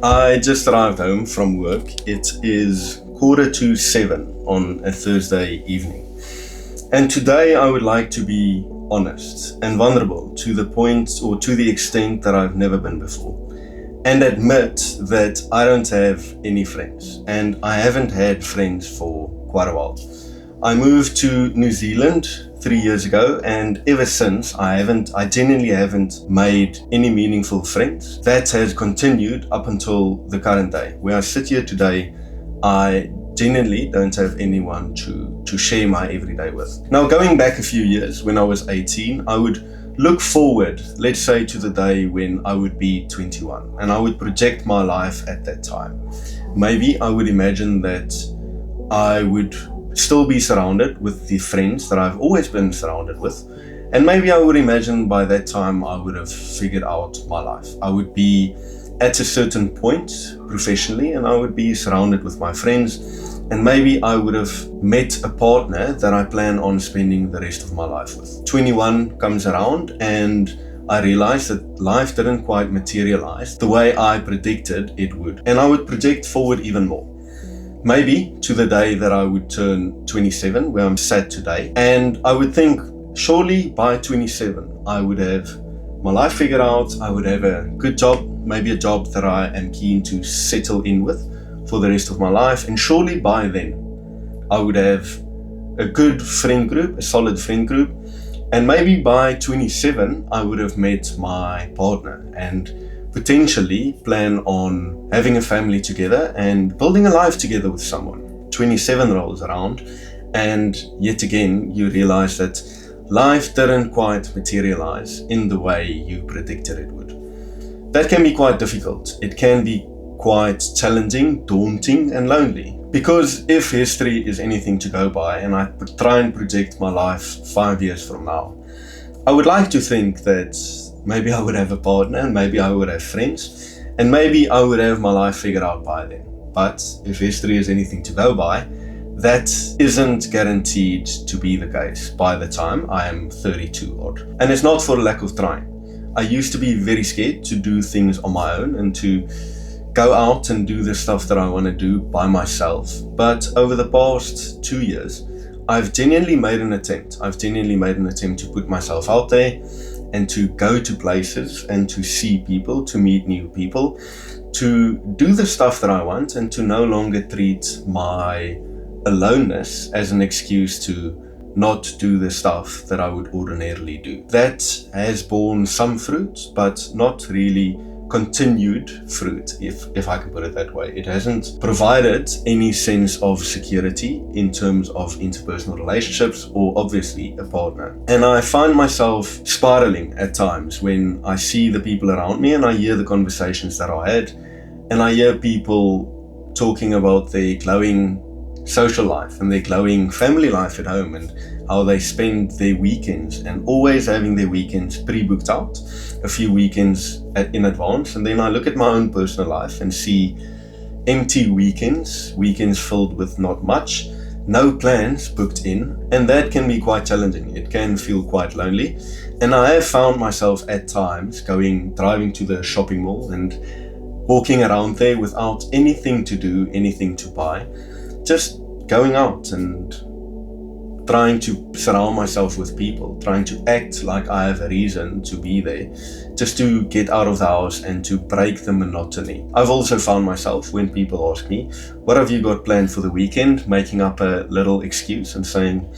I just arrived home from work. It is 6:45 on a Thursday evening. And today I would like to be honest and vulnerable to the point or to the extent that I've never been before, and admit that I don't have any friends, and I haven't had friends for quite a while. I moved to New Zealand 3 years ago, and ever since I genuinely haven't made any meaningful friends. That has continued up until the current day. Where I sit here today, I genuinely don't have anyone to share my everyday with. Now, going back a few years, when I was 18, I would look forward, let's say, to the day when I would be 21, and I would project my life at that time. Maybe I would imagine that I would still be surrounded with the friends that I've always been surrounded with, and maybe I would imagine by that time I would have figured out my life. I would be at a certain point professionally, and I would be surrounded with my friends, and maybe I would have met a partner that I plan on spending the rest of my life with. 21 comes around, and I realized that life didn't quite materialize the way I predicted it would, and I would project forward even more. Maybe to the day that I would turn 27, where I'm sat today, and I would think, surely by 27, I would have my life figured out, I would have a good job, maybe a job that I am keen to settle in with for the rest of my life, and surely by then, I would have a good friend group, a solid friend group, and maybe by 27, I would have met my partner, and potentially plan on having a family together and building a life together with someone. 27 rolls around, and yet again you realize that life didn't quite materialize in the way you predicted it would. That can be quite difficult. It can be quite challenging, daunting, and lonely. Because if history is anything to go by, and I try and project my life 5 years from now, I would like to think that maybe I would have a partner, and maybe I would have friends, and maybe I would have my life figured out by then. But if history is anything to go by, that isn't guaranteed to be the case by the time I am 32 odd. And it's not for lack of trying. I used to be very scared to do things on my own and to go out and do the stuff that I want to do by myself. But over the past 2 years, I've genuinely made an attempt. To put myself out there and to go to places and to see people, to meet new people, to do the stuff that I want, and to no longer treat my aloneness as an excuse to not do the stuff that I would ordinarily do. That has borne some fruit, but not really continued fruit, if I can put it that way. It hasn't provided any sense of security in terms of interpersonal relationships or obviously a partner. And I find myself spiraling at times when I see the people around me and I hear the conversations that I had, and I hear people talking about their glowing social life and their glowing family life at home, and how they spend their weekends, and always having their weekends pre-booked out a few weekends in advance. And then I look at my own personal life and see empty weekends filled with not much, no plans booked in, and that can be quite challenging. It can feel quite lonely, and I have found myself at times driving to the shopping mall and walking around there without anything to do, anything to buy, just going out and trying to surround myself with people, trying to act like I have a reason to be there, just to get out of the house and to break the monotony. I've also found myself, when people ask me, what have you got planned for the weekend, making up a little excuse and saying,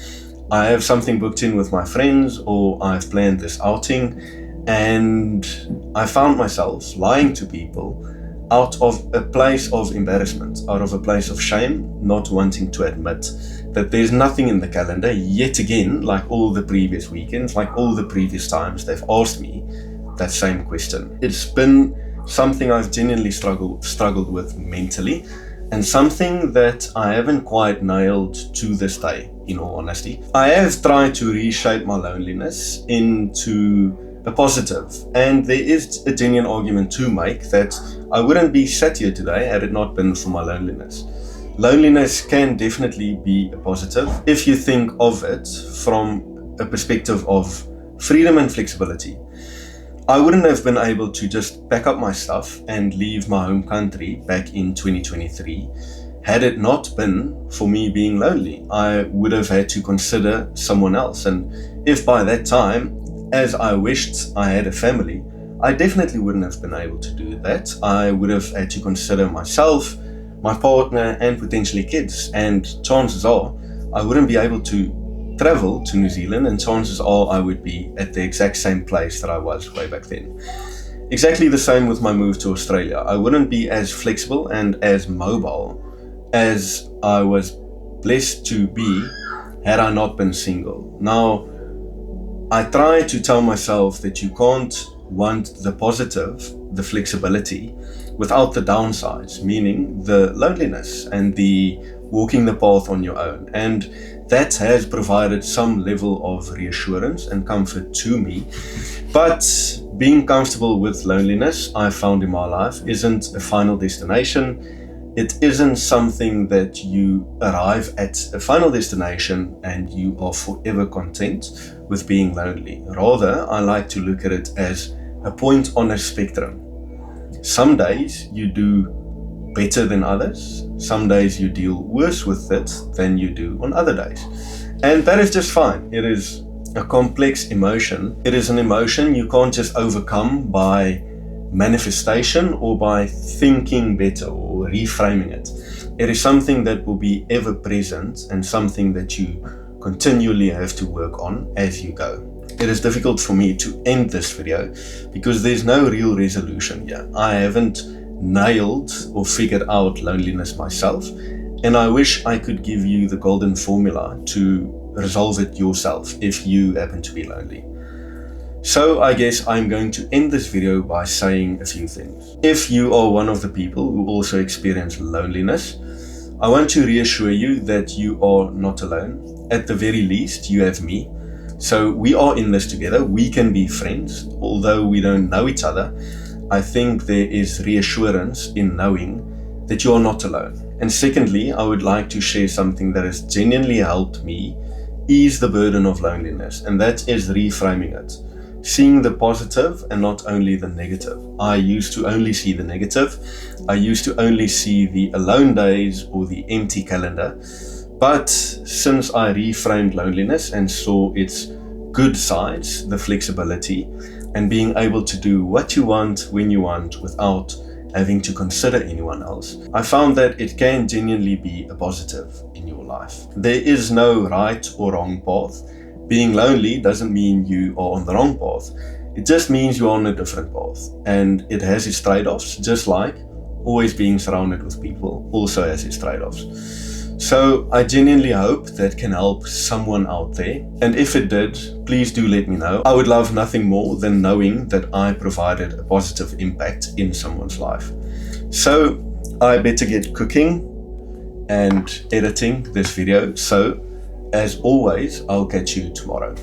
I have something booked in with my friends, or I've planned this outing. And I found myself lying to people out of a place of embarrassment, out of a place of shame, not wanting to admit that there's nothing in the calendar. Yet again, like all the previous weekends, like all the previous times they've asked me that same question. It's been something I've genuinely struggled with mentally, and something that I haven't quite nailed to this day, in all honesty. I have tried to reshape my loneliness into a positive, and there is a genuine argument to make that I wouldn't be sat here today had it not been for my loneliness. Loneliness can definitely be a positive if you think of it from a perspective of freedom and flexibility. I wouldn't have been able to just pack up my stuff and leave my home country back in 2023 had it not been for me being lonely. I would have had to consider someone else, and if by that time, as I wished I had a family, I definitely wouldn't have been able to do that. I would have had to consider myself, my partner, and potentially kids, and chances are I wouldn't be able to travel to New Zealand, and chances are I would be at the exact same place that I was way back then. Exactly the same with my move to Australia. I wouldn't be as flexible and as mobile as I was blessed to be had I not been single. Now, I try to tell myself that you can't want the positive, the flexibility, without the downsides, meaning the loneliness and the walking the path on your own. And that has provided some level of reassurance and comfort to me. But being comfortable with loneliness, I found in my life, isn't a final destination. It isn't something that you arrive at a final destination and you are forever content with being lonely. Rather, I like to look at it as a point on a spectrum. Some days you do better than others. Some days you deal worse with it than you do on other days. And that is just fine. It is a complex emotion. It is an emotion you can't just overcome by manifestation or by thinking better or reframing it. It is something that will be ever present and something that you continually have to work on as you go. It is difficult for me to end this video because there's no real resolution here. I haven't nailed or figured out loneliness myself, and I wish I could give you the golden formula to resolve it yourself if you happen to be lonely. So I guess I'm going to end this video by saying a few things. If you are one of the people who also experience loneliness, I want to reassure you that you are not alone. At the very least, you have me. So we are in this together. We can be friends, although we don't know each other. I think there is reassurance in knowing that you are not alone. And secondly, I would like to share something that has genuinely helped me ease the burden of loneliness, and that is reframing it. Seeing the positive and not only the negative. I used to only see the negative. I used to only see the alone days or the empty calendar. But since I reframed loneliness and saw its good sides, the flexibility, and being able to do what you want when you want without having to consider anyone else, I found that it can genuinely be a positive in your life. There is no right or wrong path. Being lonely doesn't mean you are on the wrong path. It just means you're on a different path. And it has its trade-offs, just like always being surrounded with people also has its trade-offs. So I genuinely hope that can help someone out there. And if it did, please do let me know. I would love nothing more than knowing that I provided a positive impact in someone's life. So I better get cooking and editing this video. So as always, I'll catch you tomorrow.